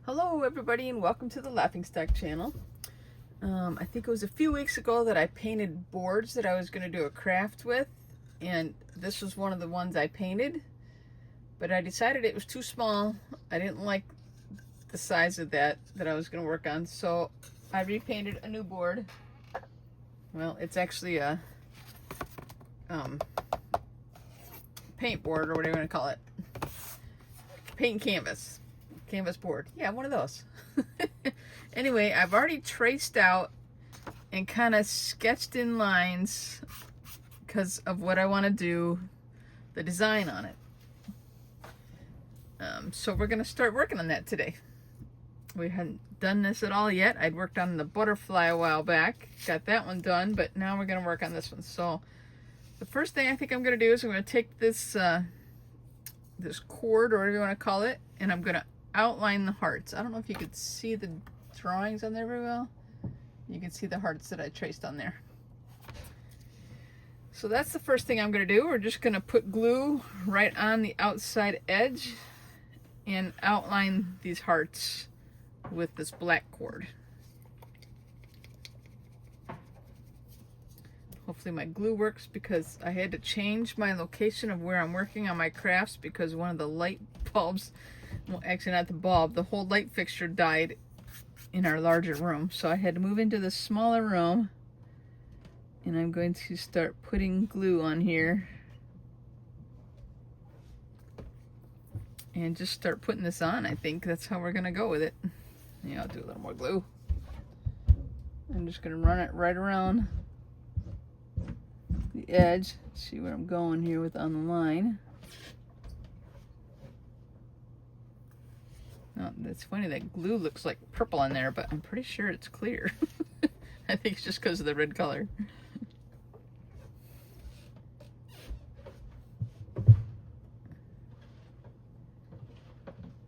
Hello everybody and welcome to the Laughing Stock channel. I think it was a few weeks ago that I painted boards that I was going to do a craft with, and this was one of the ones I painted, but I decided it was too small. I didn't like the size of that I was going to work on, so I repainted a new board. Well, it's actually a paint board, or whatever you want to call it. Paint canvas board. Yeah, one of those. Anyway, I've already traced out and kind of sketched in lines because of what I want to do, the design on it. So we're going to start working on that today. We hadn't done this at all yet. I'd worked on the butterfly a while back, got that one done, but now we're going to work on this one. So the first thing I think I'm going to do is I'm going to take this this cord, or whatever you want to call it, and I'm going to outline the hearts. I don't know if you could see the drawings on there very well. You can see the hearts that I traced on there. So that's the first thing I'm going to do. We're just going to put glue right on the outside edge and outline these hearts with this black cord. Hopefully my glue works, because I had to change my location of where I'm working on my crafts because one of the light bulbs, well, actually not the bulb, the whole light fixture died in our larger room. So I had to move into the smaller room, and I'm going to start putting glue on here and just start putting this on. I think that's how we're gonna go with it. Yeah, I'll do a little more glue. I'm just gonna run it right around the edge. See where I'm going here with on the line. Oh, that's funny, that glue looks like purple on there, but I'm pretty sure it's clear. I think it's just because of the red color.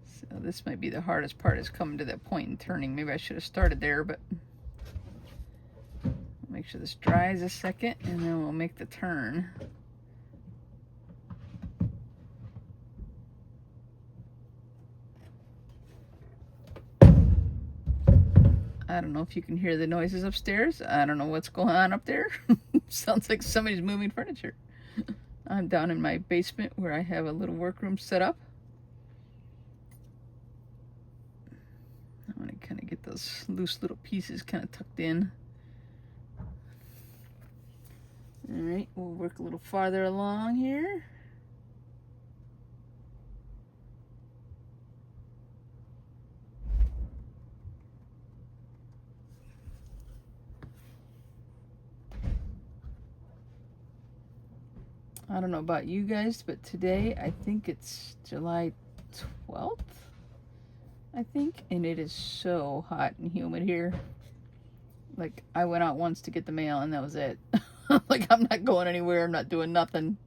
So this might be the hardest part, is coming to that point and turning. Maybe I should have started there, but make sure this dries a second and then we'll make the turn. I don't know if you can hear the noises upstairs. I don't know what's going on up there. Sounds like somebody's moving furniture. I'm down in my basement where I have a little workroom set up. I'm going to kind of get those loose little pieces kind of tucked in. All right, we'll work a little farther along here. I don't know about you guys, but today I think it's July 12th, I think, and it is so hot and humid here. Like, I went out once to get the mail and that was it. Like, I'm not going anywhere, I'm not doing nothing.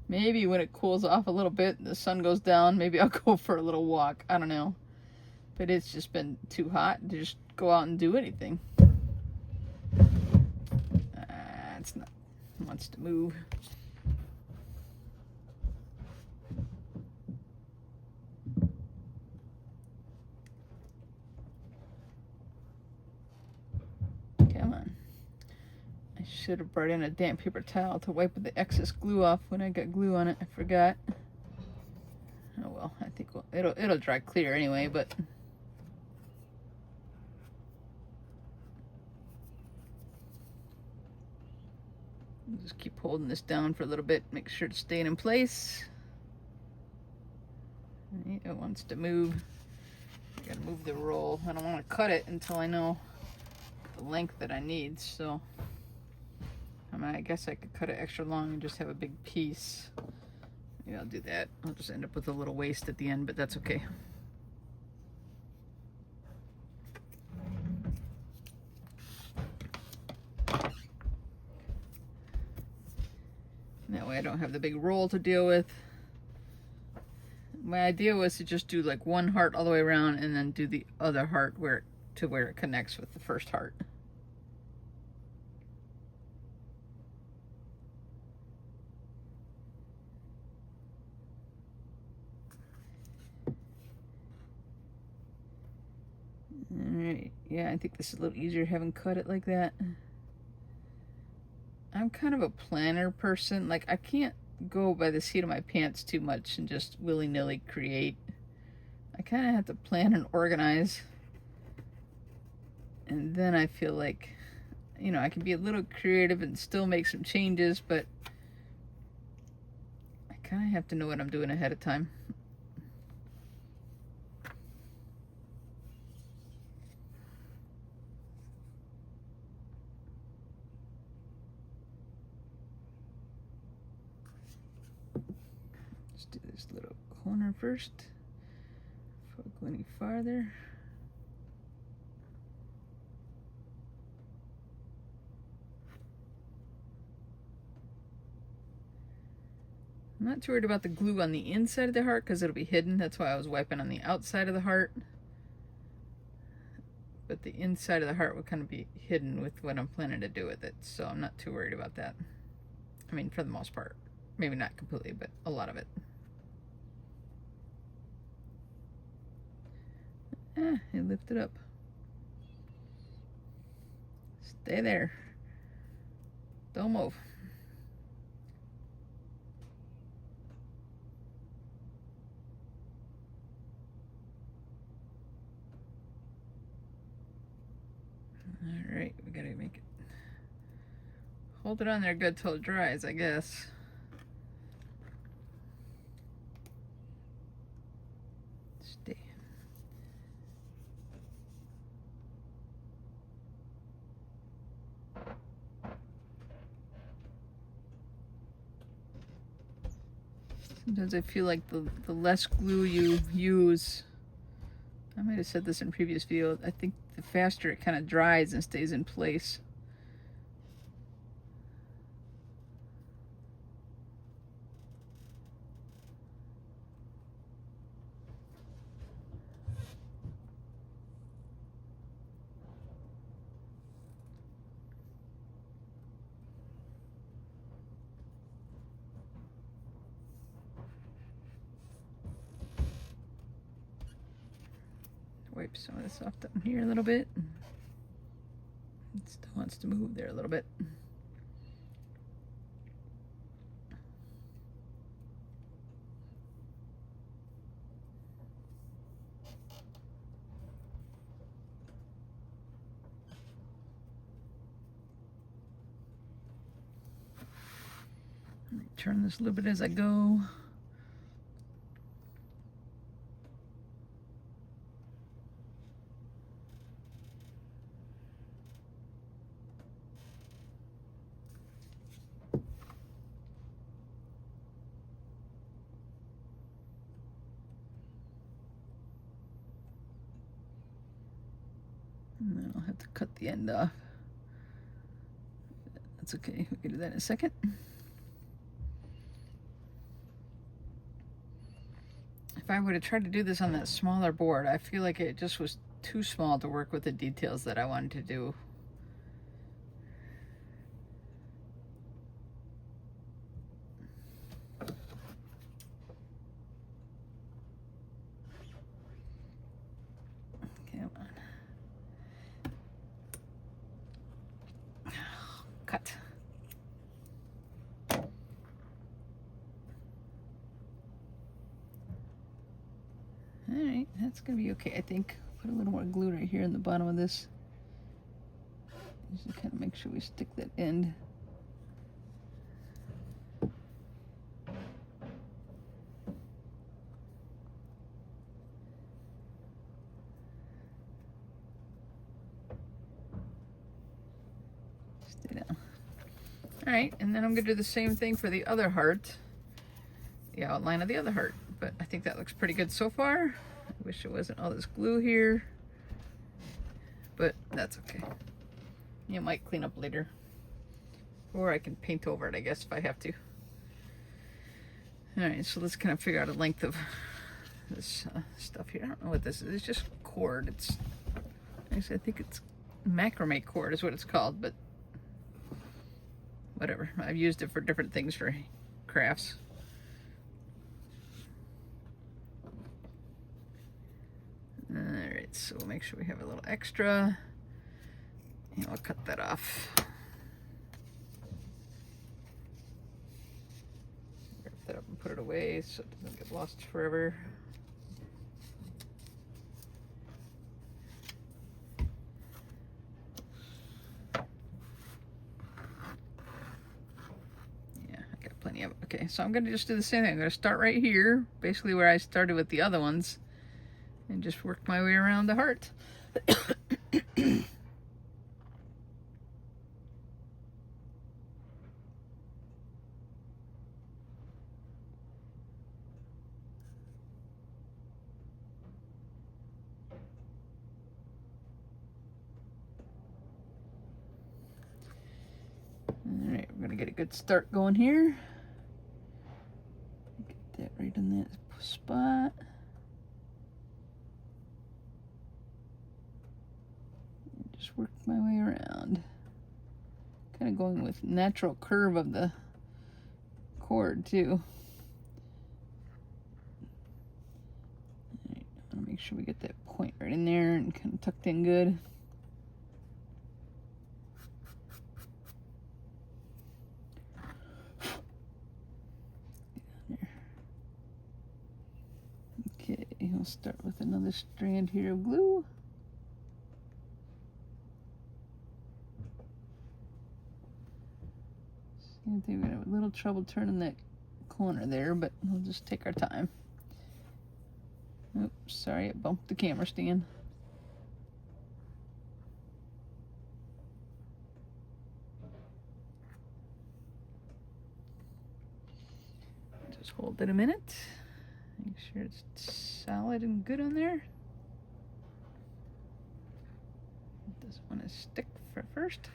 Maybe when it cools off a little bit and the sun goes down, maybe I'll go for a little walk. I don't know. But it's just been too hot to just go out and do anything. It's not, it wants to move. Come on. I should have brought in a damp paper towel to wipe the excess glue off when I got glue on it. I forgot. Oh well, I think it'll dry clear anyway, but just keep holding this down for a little bit, make sure it's staying in place. It wants to move. I gotta move the roll. I don't want to cut it until I know the length that I need, so I mean, I guess I could cut it extra long and just have a big piece. Maybe I'll do that. I'll just end up with a little waste at the end, but that's okay. That way I don't have the big roll to deal with. My idea was to just do like one heart all the way around and then do the other heart where it connects with the first heart. Yeah, I think this is a little easier having cut it like that. I'm kind of a planner person. Like, I can't go by the seat of my pants too much and just willy-nilly create. I kind of have to plan and organize. And then I feel like, you know, I can be a little creative and still make some changes, but I kind of have to know what I'm doing ahead of time. Let's do this little corner first before I go any farther. I'm not too worried about the glue on the inside of the heart because it'll be hidden. That's why I was wiping on the outside of the heart. But the inside of the heart will kind of be hidden with what I'm planning to do with it. So I'm not too worried about that. I mean, for the most part. Maybe not completely, but a lot of it. It lifted up. Stay there. Don't move. Alright, we gotta make it. Hold it on there good till it dries, I guess. Stay. Sometimes I feel like the less glue you use, I might have said this in previous video, I think the faster it kind of dries and stays in place. Wipe some of this off down here a little bit. It still wants to move there a little bit. Turn this a little bit as I go. And then I'll have to cut the end off. That's okay, we can do that in a second. If I would have tried to do this on that smaller board, I feel like it just was too small to work with the details that I wanted to do. Come on. Cut. Alright, that's gonna be okay, I think. Put a little more glue right here in the bottom of this. Just to kind of make sure we stick that end. Stay down. Alright, and then I'm gonna do the same thing for the other heart. The outline of the other heart. But I think that looks pretty good so far. I wish it wasn't all this glue here, but that's okay. You might clean up later, or I can paint over it, I guess, if I have to. All right, so let's kind of figure out a length of this stuff here. I don't know what this is. It's just cord. It's, I think it's macrame cord is what it's called, but whatever. I've used it for different things for crafts. Alright, so we'll make sure we have a little extra, and we'll cut that off. Wrap that up and put it away so it doesn't get lost forever. Plenty of it. Okay, so I'm going to just do the same thing. I'm going to start right here, basically where I started with the other ones, and just work my way around the heart. All right, we're going to get a good start going here. That right in that spot. And just work my way around. Kind of going with natural curve of the cord too. Alright, I want to make sure we get that point right in there and kind of tucked in good. Okay, I'll start with another strand here of glue. Same thing, we're gonna have a little trouble turning that corner there, but we'll just take our time. Oops, sorry, it bumped the camera stand. Just hold it a minute. Make sure it's solid and good on there. Doesn't want to stick for first.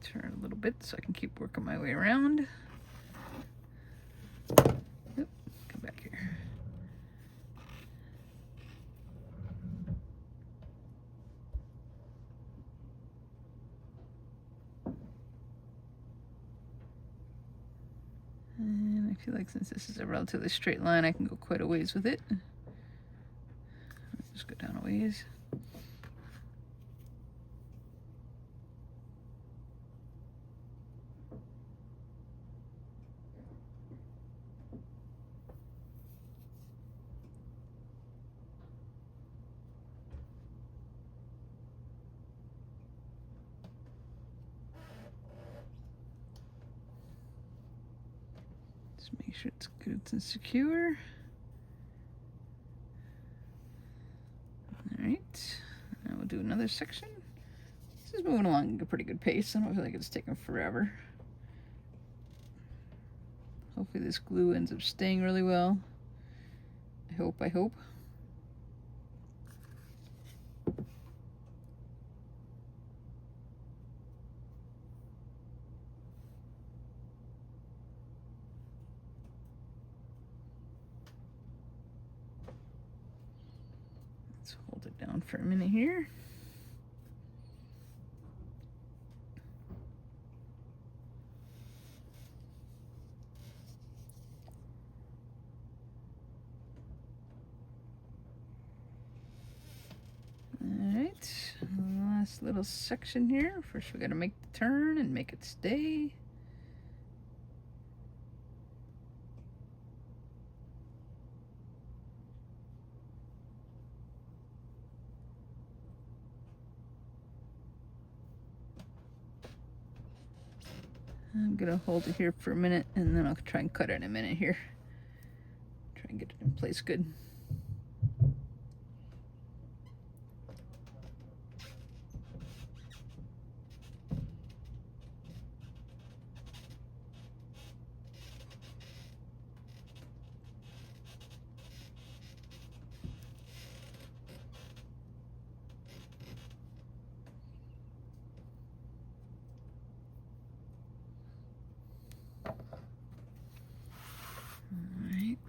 Turn a little bit so I can keep working my way around. Oop, come back here. And I feel like since this is a relatively straight line, I can go quite a ways with it. Just go down a ways. Make sure it's good and secure. All right, now we'll do another section. This is moving along at a pretty good pace. I don't feel like it's taking forever. Hopefully this glue ends up staying really well. I hope. Let's hold it down for a minute here. Alright, last little section here. First we gotta make the turn and make it stay. I'm gonna hold it here for a minute and then I'll try and cut it in a minute here. Try and get it in place good.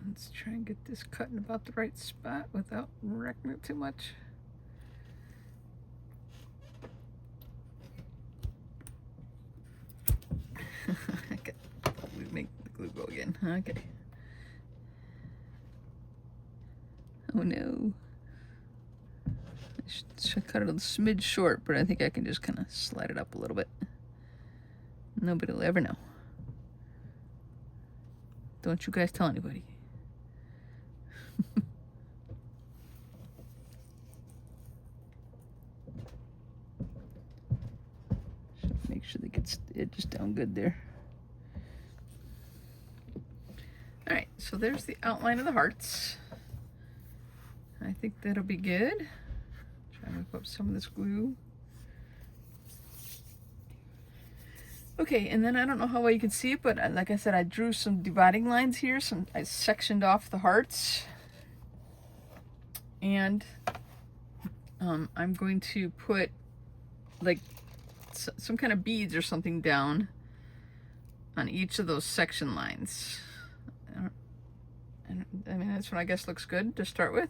Let's try and get this cut in about the right spot without wrecking it too much. Okay. Oh no. I should cut it a smidge short, but I think I can just kind of slide it up a little bit. Nobody will ever know. Don't you guys tell anybody. Should make sure they get the edges down good there. Alright, so there's the outline of the hearts. I think that'll be good. Try to whip up some of this glue. Okay, and then I don't know how well you can see it, but like I said, I drew some dividing lines here. I sectioned off the hearts. And I'm going to put like some kind of beads or something down on each of those section lines. I mean, this one I guess looks good to start with.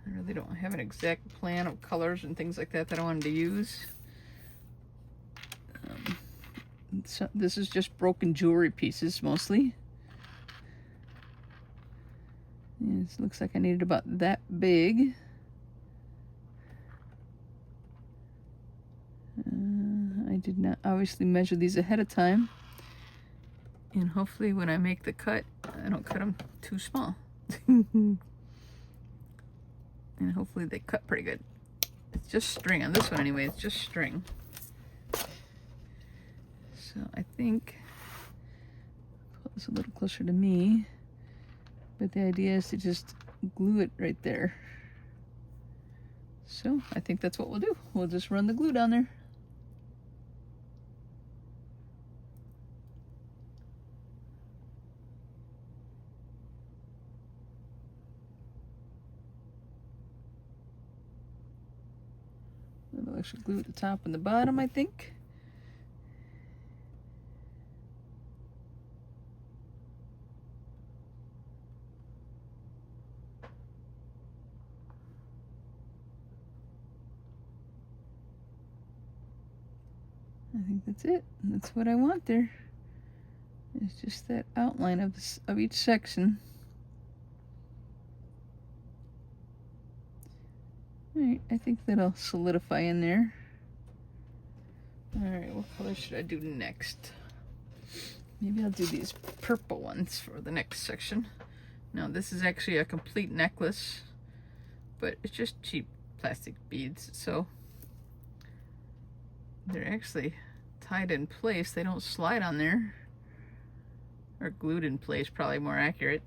I really don't have an exact plan of colors and things like that I wanted to use. So this is just broken jewelry pieces mostly. And it looks like I needed about that big. I did not obviously measure these ahead of time. And hopefully when I make the cut, I don't cut them too small. And hopefully they cut pretty good. It's just string on this one anyway, it's just string. So I think, put this a little closer to me, but the idea is to just glue it right there. So I think that's what we'll do. We'll just run the glue down there. I'll actually glue at the top and the bottom, I think. I think that's it. That's what I want there. It's just that outline of each section. Alright, I think that'll solidify in there. Alright, what color should I do next? Maybe I'll do these purple ones for the next section. Now this is actually a complete necklace, but it's just cheap plastic beads, so they're actually tied in place. They don't slide on there. Or glued in place, probably more accurate.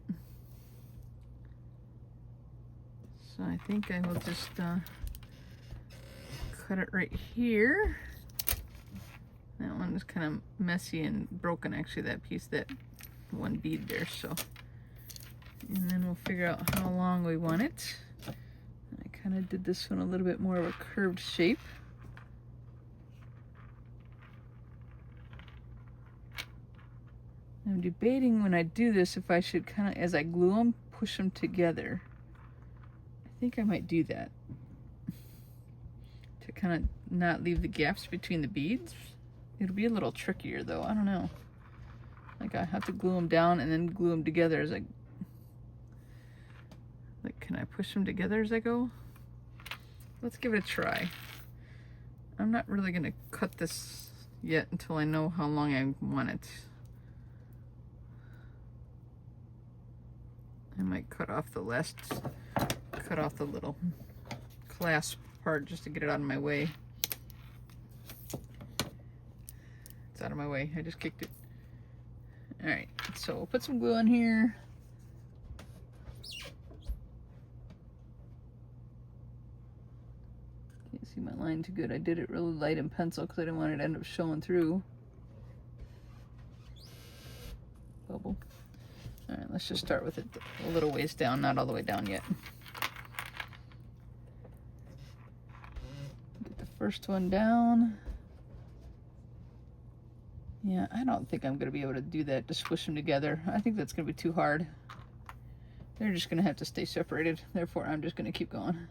So I think I will just cut it right here. That one is kind of messy and broken, actually, that piece, that one bead there. So, and then we'll figure out how long we want it. I kind of did this one a little bit more of a curved shape. I'm debating when I do this if I should kind of, as I glue them, push them together. I think I might do that to kind of not leave the gaps between the beads. It'll be a little trickier though, I don't know. Like I have to glue them down and then glue them together as I, like, can I push them together as I go? Let's give it a try. I'm not really gonna cut this yet until I know how long I want it. I might cut off the little clasp part just to get it out of my way. It's out of my way, I just kicked it. Alright, so we'll put some glue on here. Can't see my line too good. I did it really light in pencil because I didn't want it to end up showing through. Bubble. Alright, let's just start with it a little ways down, not all the way down yet. Get the first one down. Yeah, I don't think I'm going to be able to do that, to squish them together. I think that's going to be too hard. They're just going to have to stay separated. Therefore, I'm just going to keep going.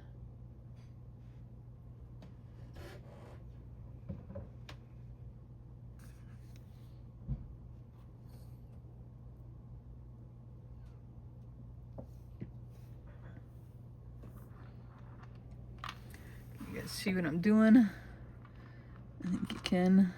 You guys see what I'm doing? I think you can.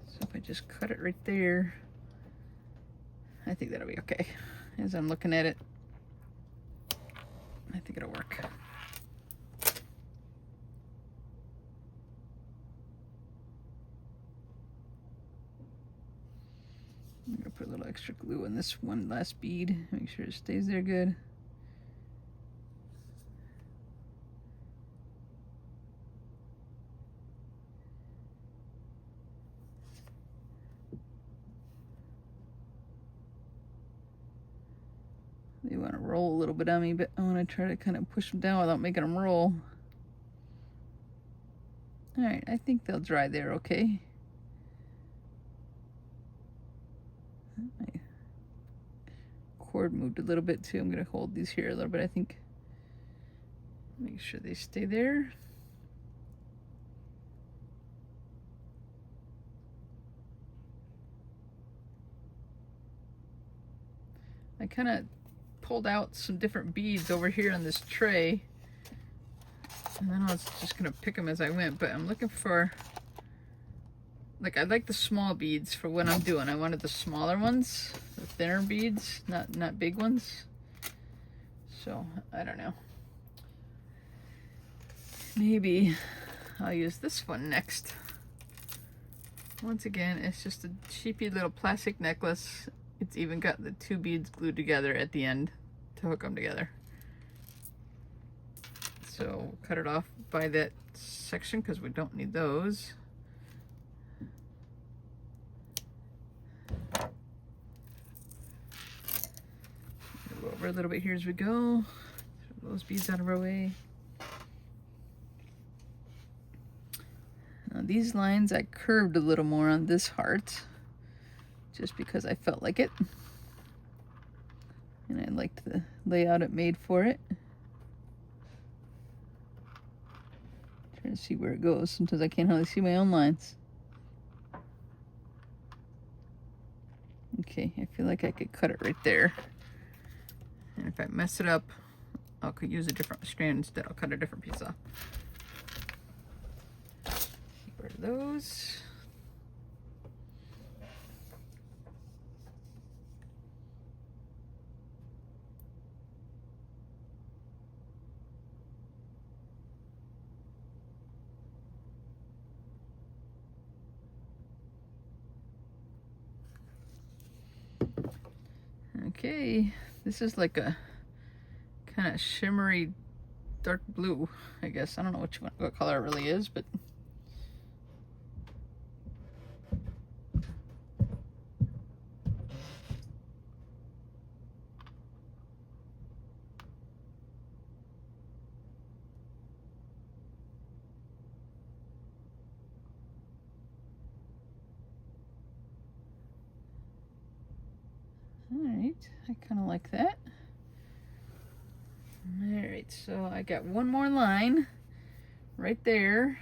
So if I just cut it right there, I think that'll be okay. As I'm looking at it, I think it'll work. I'm gonna put a little extra glue on this one last bead, make sure it stays there good. They want to roll a little bit on me, but I want to try to kind of push them down without making them roll. All right, I think they'll dry there okay. My cord moved a little bit too. I'm gonna hold these here a little bit, I think. Make sure they stay there. I kind of pulled out some different beads over here on this tray, and then I was just gonna pick them as I went, but I'm looking for, like, I like the small beads for what I'm doing. I wanted the smaller ones, the thinner beads, not big ones. So I don't know, maybe I'll use this one next. Once again, it's just a cheapy little plastic necklace. It's even got the two beads glued together at the end to hook them together. So cut it off by that section because we don't need those. Go over a little bit here as we go. Throw those beads out of our way. Now these lines I curved a little more on this heart, just because I felt like it. And I liked the layout it made for it. Trying to see where it goes. Sometimes I can't hardly see my own lines. Okay, I feel like I could cut it right there. And if I mess it up, I could use a different strand instead. I'll cut a different piece off. Get rid of those. Okay, this is like a kind of shimmery dark blue, I guess. I don't know what color it really is, but alright, I kind of like that. Alright, so I got one more line right there.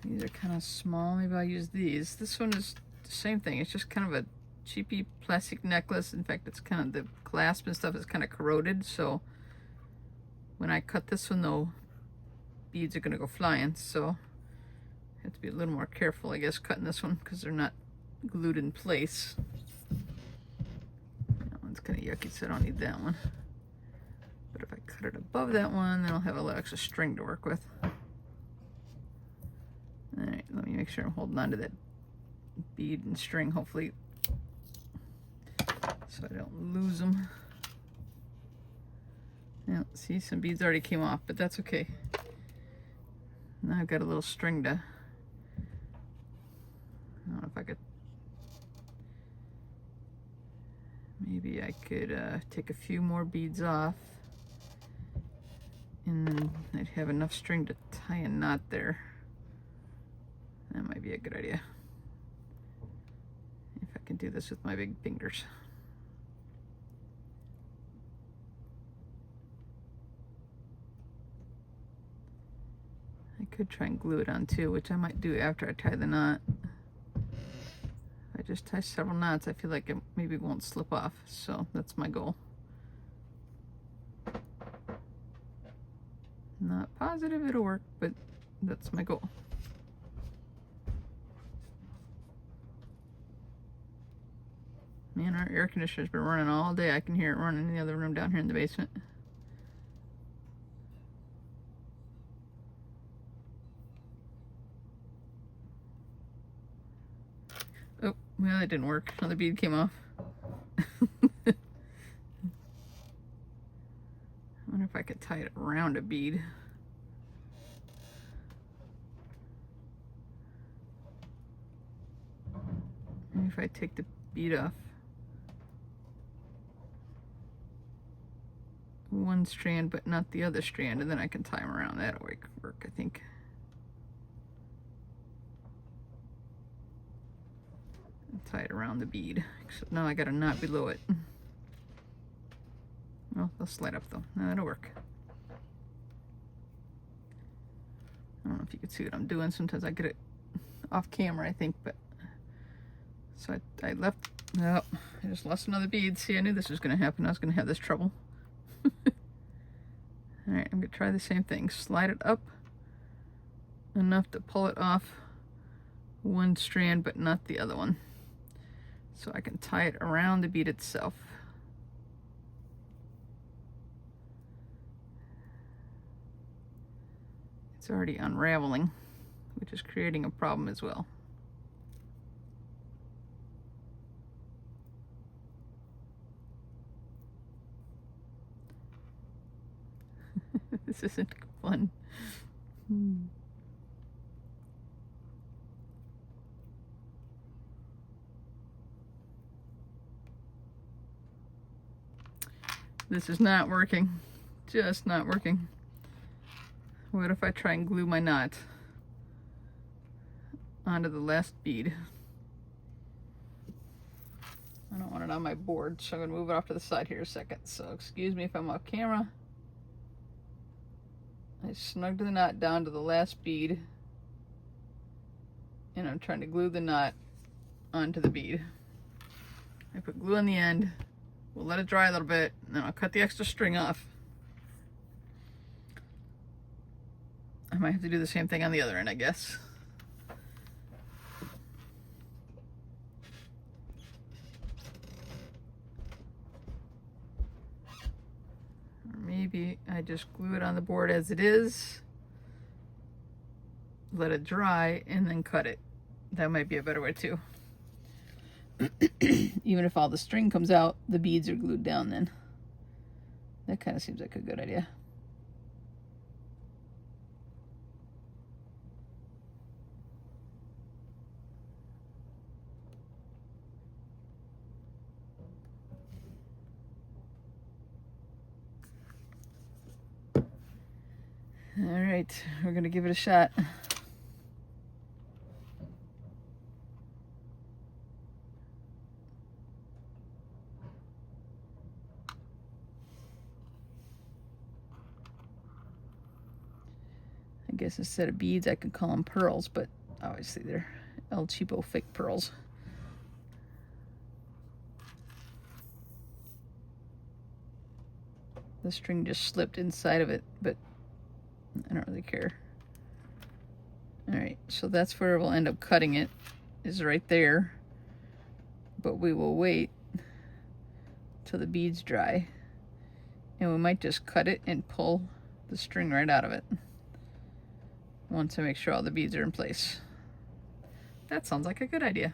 These are kind of small, maybe I'll use these. This one is the same thing, it's just kind of a cheapy plastic necklace. In fact, it's kind of, the clasp and stuff is kind of corroded, so when I cut this one though, beads are going to go flying, so I have to be a little more careful, I guess, cutting this one because they're not glued in place. That one's kind of yucky, so I don't need that one. But if I cut it above that one, then I'll have a little extra string to work with. Alright, let me make sure I'm holding on to that bead and string, hopefully, so I don't lose them. Yeah, see, some beads already came off, but that's okay. Now I've got a little string to, I don't know if I could, maybe I could take a few more beads off, and then I'd have enough string to tie a knot there. That might be a good idea, if I can do this with my big fingers. I I could try and glue it on too, which I might do after I tie the knot. If I just tie several knots, I feel like it maybe won't slip off, so that's my goal. Not positive it'll work, but that's my goal. Man, our air conditioner's been running all day. I can hear it running in the other room down here in the basement. Oh, well, that didn't work. Another bead came off. I wonder if I could tie it around a bead. Maybe if I take the bead off one strand but not the other strand, and then I can tie them around. That'll work, I think. And tie it around the bead, except now I got a knot below it. Well, they'll slide up though. No, that'll work. I don't know if you can see what I'm doing. Sometimes I get it off camera, I think, but so I left. Oh, I just lost another bead. See, I knew this was going to happen. I was going to have this trouble. All right, I'm going to try the same thing. Slide it up enough to pull it off one strand, but not the other one, so I can tie it around the bead itself. It's already unraveling, which is creating a problem as well. This isn't fun. This is not working. Just not working. What if I try and glue my knot onto the last bead? I don't want it on my board, so I'm going to move it off to the side here a second. So excuse me if I'm off camera. I snugged the knot down to the last bead, and I'm trying to glue the knot onto the bead. I put glue on the end. We'll let it dry a little bit, and then I'll cut the extra string off. I might have to do the same thing on the other end, I guess. Or maybe I just glue it on the board as it is, let it dry, and then cut it. That might be a better way too. Even if all the string comes out, the beads are glued down then. That kind of seems like a good idea. All right, we're gonna give it a shot. I guess instead of beads, I could call them pearls, but obviously they're El Cheapo fake pearls. The string just slipped inside of it, but I don't really care. All right, so that's where we'll end up cutting it, is right there. But we will wait till the beads dry, and we might just cut it and pull the string right out of it once I make sure all the beads are in place. That sounds like a good idea.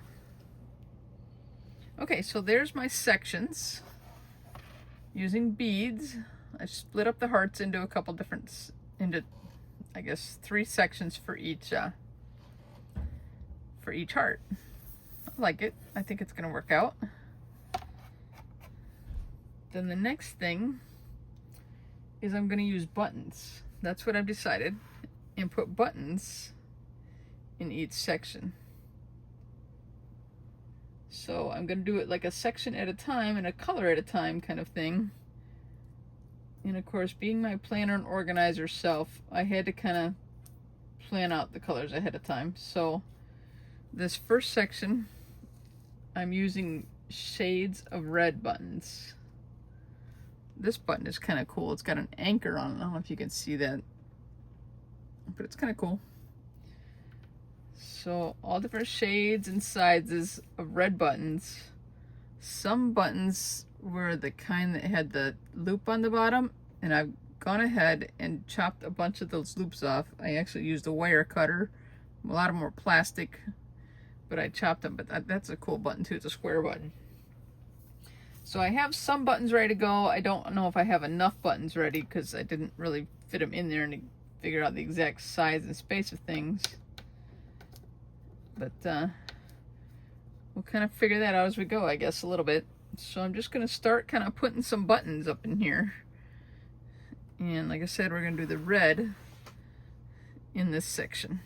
Okay, so there's my sections using beads. I split up the hearts into a couple different, I guess 3 sections for each heart. I like it. I think it's gonna work out. Then the next thing is I'm gonna use buttons. That's what I've decided, and put buttons in each section. So I'm gonna do it like a section at a time and a color at a time kind of thing. And of course, being my planner and organizer self, I had to kind of plan out the colors ahead of time. So this first section, I'm using shades of red buttons. This button is kind of cool. It's got an anchor on it. I don't know if you can see that, but it's kind of cool. So all different shades and sizes of red buttons. Some buttons were the kind that had the loop on the bottom, and I've gone ahead and chopped a bunch of those loops off. I actually used a wire cutter. A lot of them were plastic, but I chopped them. But that's a cool button too. It's a square button. So I have some buttons ready to go. I don't know if I have enough buttons ready because I didn't really fit them in there and figure out the exact size and space of things. But we'll kind of figure that out as we go, I guess, a little bit. So I'm just going to start kind of putting some buttons up in here. And like I said, we're going to do the red in this section.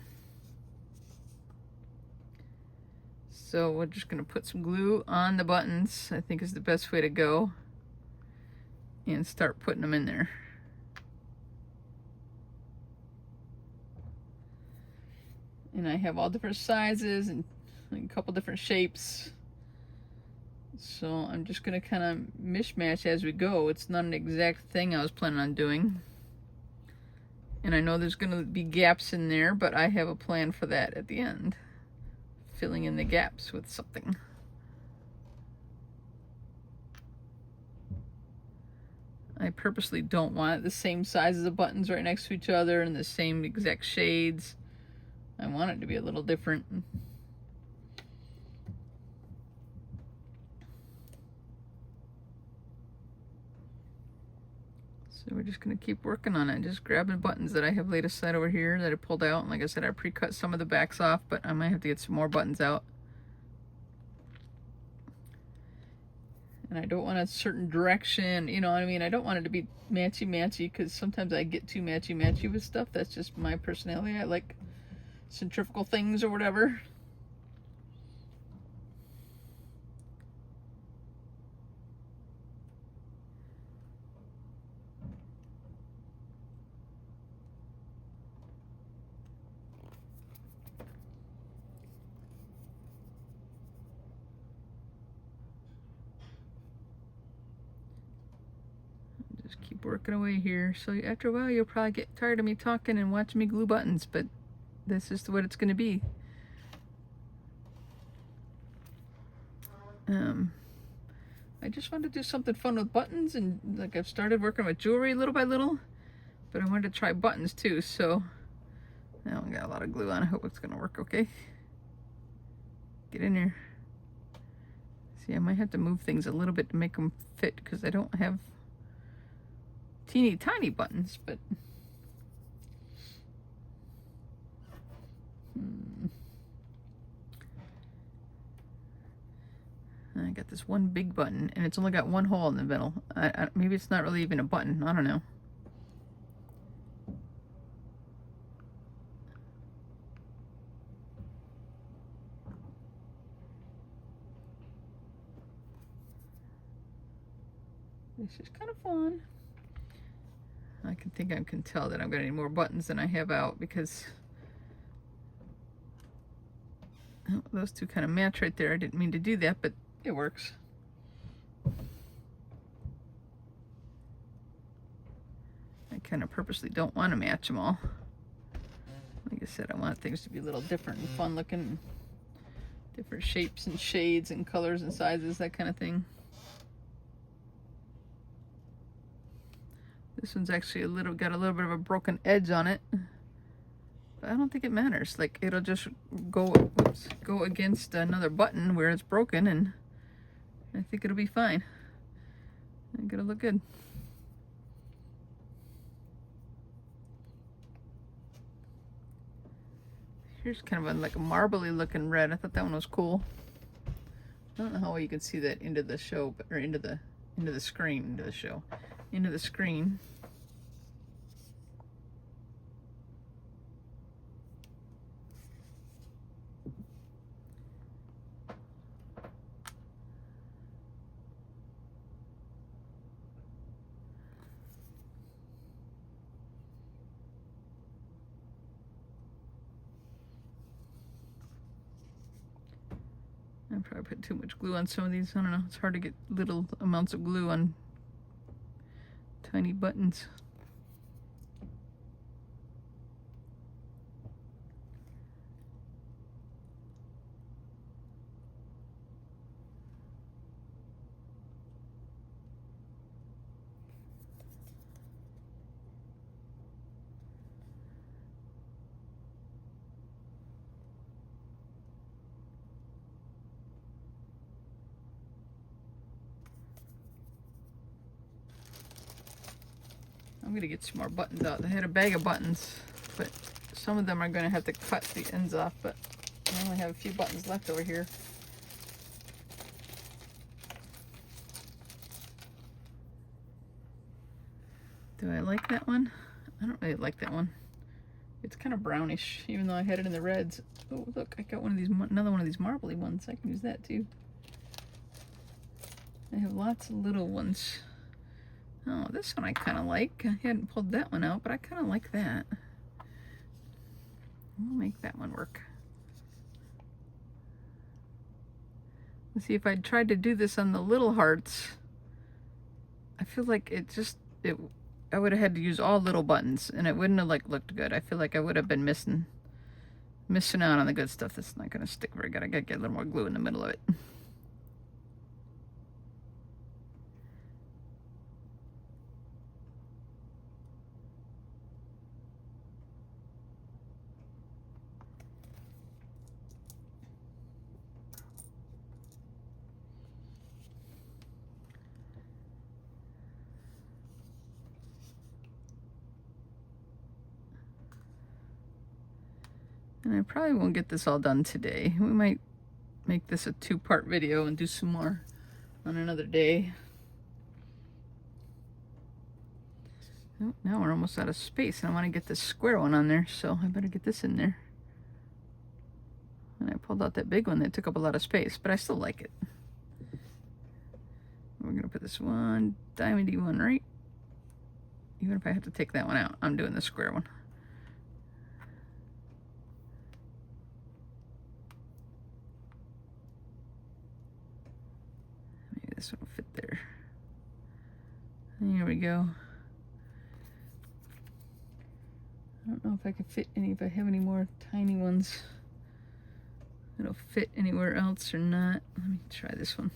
So we're just going to put some glue on the buttons, I think is the best way to go. And start putting them in there. And I have all different sizes and a couple different shapes. So I'm just going to kind of mishmash as we go. It's not an exact thing I was planning on doing. And I know there's going to be gaps in there, but I have a plan for that at the end. Filling in the gaps with something. I purposely don't want the same sizes of buttons right next to each other and the same exact shades. I want it to be a little different. So we're just going to keep working on it. Just grabbing buttons that I have laid aside over here that I pulled out. And like I said, I pre-cut some of the backs off, but I might have to get some more buttons out. And I don't want a certain direction, you know what I mean? I don't want it to be matchy-matchy because sometimes I get too matchy-matchy with stuff. That's just my personality. I like centrifugal things or whatever. Just keep working away here. So after a while, you'll probably get tired of me talking and watching me glue buttons, but this is what it's going to be. I just wanted to do something fun with buttons, and like I've started working with jewelry little by little, but I wanted to try buttons too. So now I got a lot of glue on. I hope it's going to work okay. Get in there. See, I might have to move things a little bit to make them fit because I don't have teeny tiny buttons, but I got this one big button and it's only got one hole in the middle. Maybe it's not really even a button. I don't know. This is kind of fun. I can tell that I'm gonna need more buttons than I have out because those two kind of match right there. I didn't mean to do that, but it works. I kind of purposely don't want to match them all. Like I said, I want things to be a little different and fun looking. Different shapes and shades and colors and sizes, that kind of thing. This one's actually got a little bit of a broken edge on it. But I don't think it matters. Like, it'll just go against another button where it's broken, and I think it'll be fine. I think it'll look good. Here's kind of like a marbly looking red. I thought that one was cool. I don't know how well you can see that into the show, or into the screen, into the screen. I probably put too much glue on some of these. I don't know. It's hard to get little amounts of glue on tiny buttons. I'm gonna get some more buttons out. I had a bag of buttons, but some of them are gonna have to cut the ends off, but I only have a few buttons left over here. Do I like that one? I don't really like that one. It's kind of brownish, even though I had it in the reds. Oh, look, I got one of these, another one of these marbly ones. I can use that too. I have lots of little ones. Oh, this one I kind of like. I hadn't pulled that one out, but I kind of like that. We'll make that one work. Let's see, if I tried to do this on the little hearts, I feel like I would have had to use all little buttons, and it wouldn't have looked good. I feel like I would have been missing out on the good stuff. That's not going to stick very good. I got to get a little more glue in the middle of it. And I probably won't get this all done today. We might make this a 2-part video and do some more on another day. Oh, now we're almost out of space, and I want to get this square one on there, so I better get this in there. And I pulled out that big one that took up a lot of space, but I still like it. We're going to put this one diamondy one right. Even if I have to take that one out, I'm doing the square one. This one will fit there. There we go. I don't know if I can fit any, if I have any more tiny ones that'll fit anywhere else or not. Let me try this one.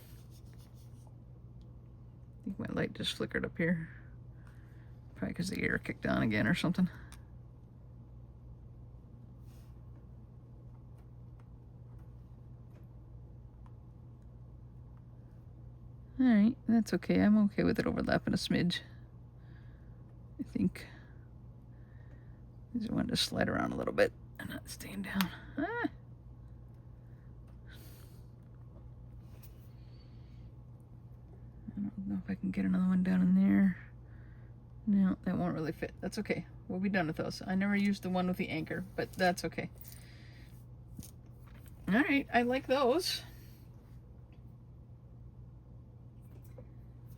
I think my light just flickered up here. Probably because the air kicked on again or something. Alright, that's okay. I'm okay with it overlapping a smidge. I think. I just wanted to slide around a little bit and not staying down. Ah. I don't know if I can get another one down in there. No, that won't really fit. That's okay. We'll be done with those. I never used the one with the anchor, but that's okay. Alright, I like those.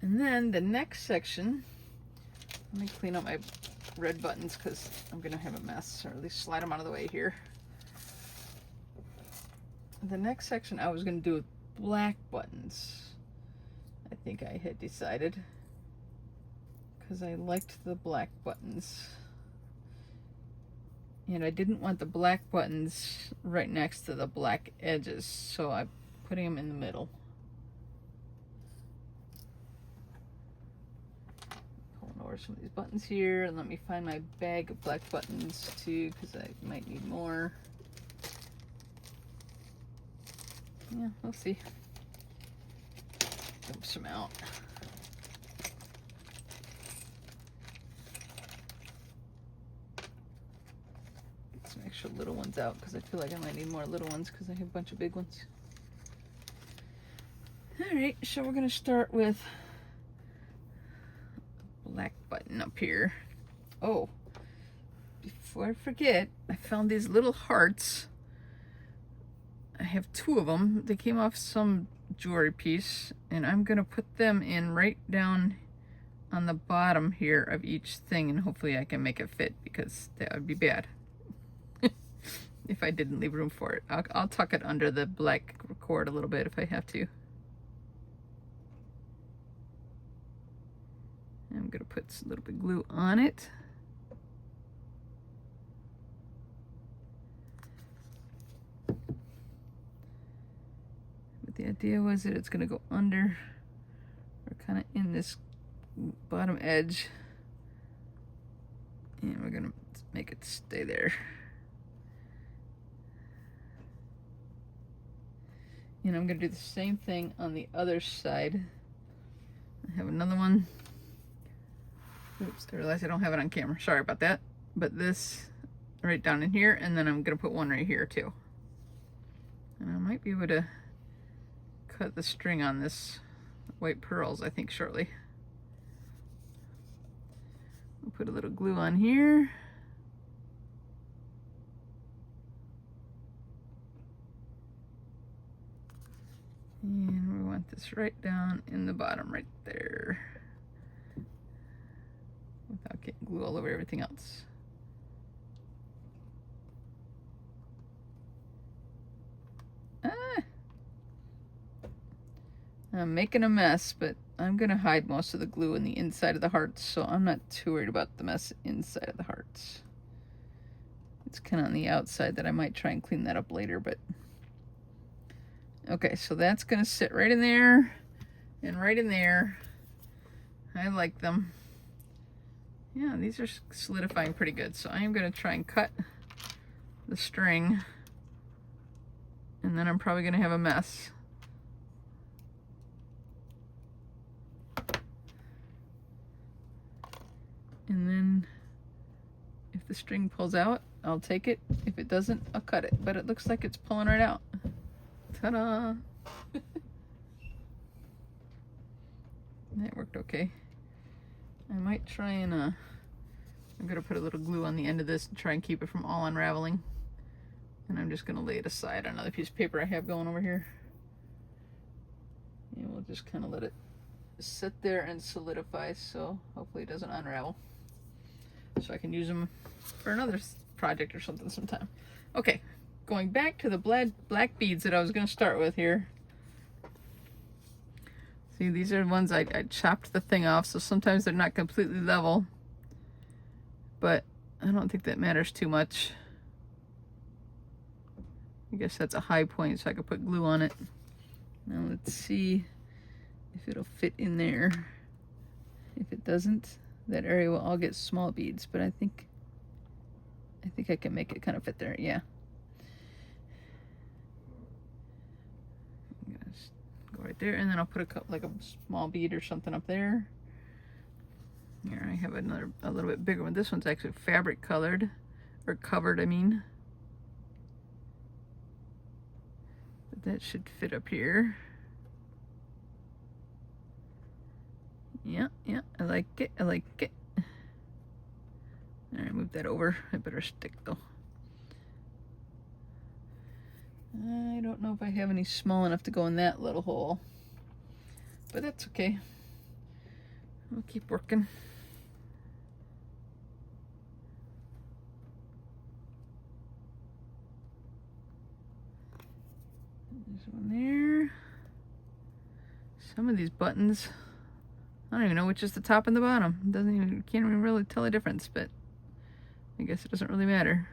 And then the next section, let me clean up my red buttons because I'm going to have a mess, or at least slide them out of the way here. The next section I was going to do with black buttons. I think I had decided, because I liked the black buttons. And I didn't want the black buttons right next to the black edges, so I'm putting them in the middle. Over some of these buttons here, and let me find my bag of black buttons too, because I might need more. Yeah, we'll see. Dump some out. Get some extra little ones out because I feel like I might need more little ones because I have a bunch of big ones. Alright, so we're going to start with black button up here. Oh, before I forget, I found these little hearts. I have 2 of them. They came off some jewelry piece, and I'm gonna put them in right down on the bottom here of each thing, and hopefully I can make it fit, because that would be bad if I didn't leave room for it. I'll tuck it under the black cord a little bit if I have to. I'm gonna put a little bit of glue on it. But the idea was that it's gonna go under or kind of in this bottom edge. And we're gonna make it stay there. And I'm gonna do the same thing on the other side. I have another one. Oops, I realized I don't have it on camera. Sorry about that. But this right down in here, and then I'm gonna put one right here too. And I might be able to cut the string on this white pearls, I think, shortly. We'll put a little glue on here. And we want this right down in the bottom right there, without getting glue all over everything else. I'm making a mess, but I'm gonna hide most of the glue in the inside of the hearts, so I'm not too worried about the mess inside of the hearts. It's kind of on the outside that I might try and clean that up later, but okay, so that's gonna sit right in there and right in there. I like them. Yeah, these are solidifying pretty good, so I am gonna try and cut the string, and then I'm probably gonna have a mess. And then if the string pulls out, I'll take it. If it doesn't, I'll cut it. But it looks like it's pulling right out. Ta-da! That worked okay. I might try and, I'm gonna put a little glue on the end of this and try and keep it from all unraveling. And I'm just gonna lay it aside on another piece of paper I have going over here. And we'll just kind of let it sit there and solidify, so hopefully it doesn't unravel. So I can use them for another project or something sometime. Okay, going back to the black beads that I was going to start with here. See, these are the ones I chopped the thing off, so sometimes they're not completely level. But I don't think that matters too much. I guess that's a high point, so I could put glue on it. Now let's see if it'll fit in there. If it doesn't, that area will all get small beads, but I think I can make it kind of fit there. Yeah. I'm gonna go right there, and then I'll put a small bead or something up there. Here I have a little bit bigger one. This one's actually fabric colored, or covered, I mean. But that should fit up here. Yeah, I like it, I like it. All right, move that over. I better stick though. I don't know if I have any small enough to go in that little hole, but that's okay. We'll keep working. There's one there. Some of these buttons, I don't even know which is the top and the bottom. It can't even really tell a difference, but I guess it doesn't really matter.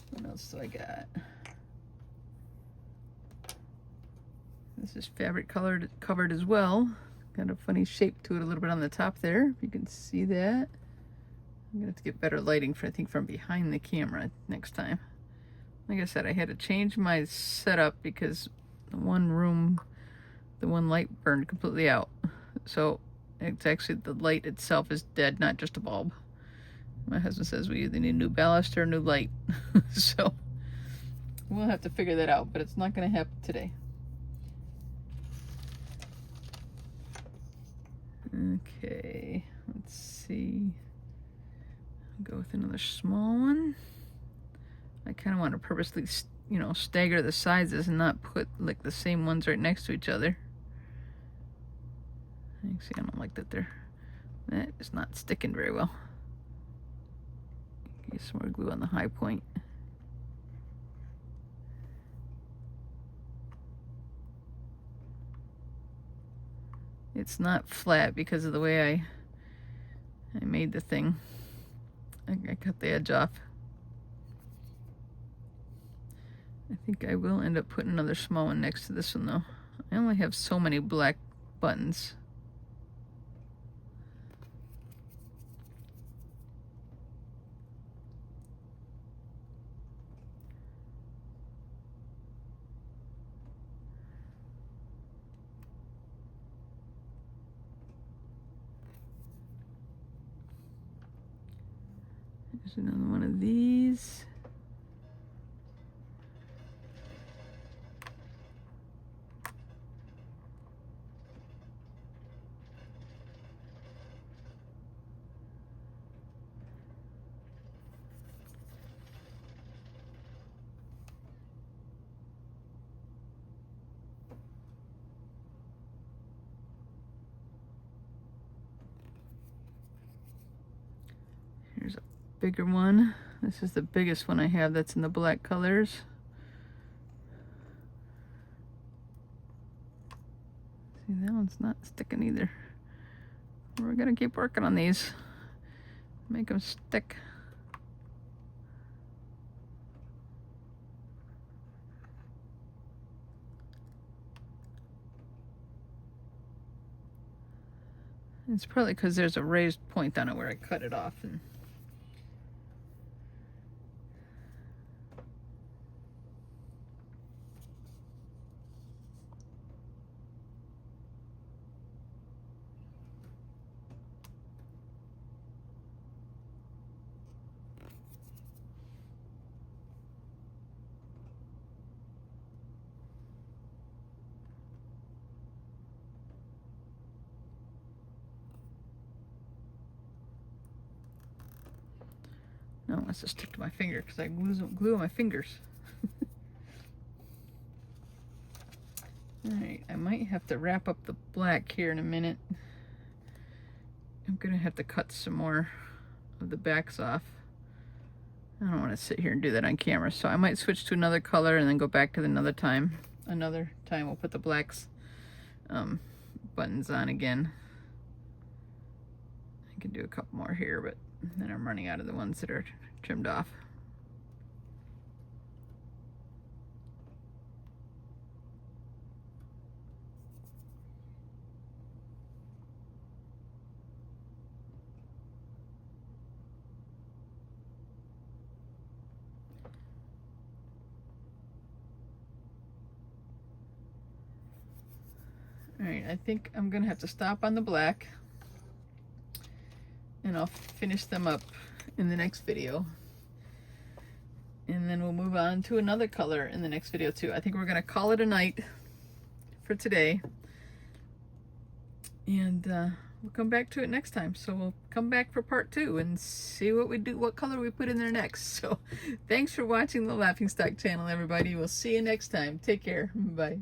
What else do I got? This is fabric covered as well. Got a funny shape to it a little bit on the top there, if you can see that. I'm gonna have to get better lighting I think from behind the camera next time. Like I said, I had to change my setup because the one light burned completely out. So it's actually, the light itself is dead, not just a bulb. My husband says we either need a new ballast or a new light. So we'll have to figure that out, but it's not gonna happen today. Okay, let's see. I'll go with another small one. I kind of want to purposely you know, stagger the sizes and not put like the same ones right next to each other. You see, I don't like that that is not sticking very well. Get some more glue on the high point. It's not flat because of the way I made the thing. I cut the edge off. I think I will end up putting another small one next to this one though. I only have so many black buttons. There's another one of these. Here's a bigger one. This is the biggest one I have that's in the black colors. See, that one's not sticking either. We're gonna keep working on these. Make them stick. It's probably because there's a raised point on it where I cut it off. And no, it wants to stick to my finger because I glue on my fingers. Alright, I might have to wrap up the black here in a minute. I'm gonna have to cut some more of the backs off. I don't want to sit here and do that on camera, so I might switch to another color and then go back to another time. Another time we'll put the blacks buttons on again. I can do a couple more here, but then I'm running out of the ones that are trimmed off. All right, I think I'm gonna have to stop on the black and I'll finish them up in the next video. And then we'll move on to another color in the next video too. I think we're gonna call it a night for today. And we'll come back to it next time. So we'll come back for part 2 and see what we do, what color we put in there next. So thanks for watching the Laughing Stock channel, everybody. We'll see you next time. Take care. Bye.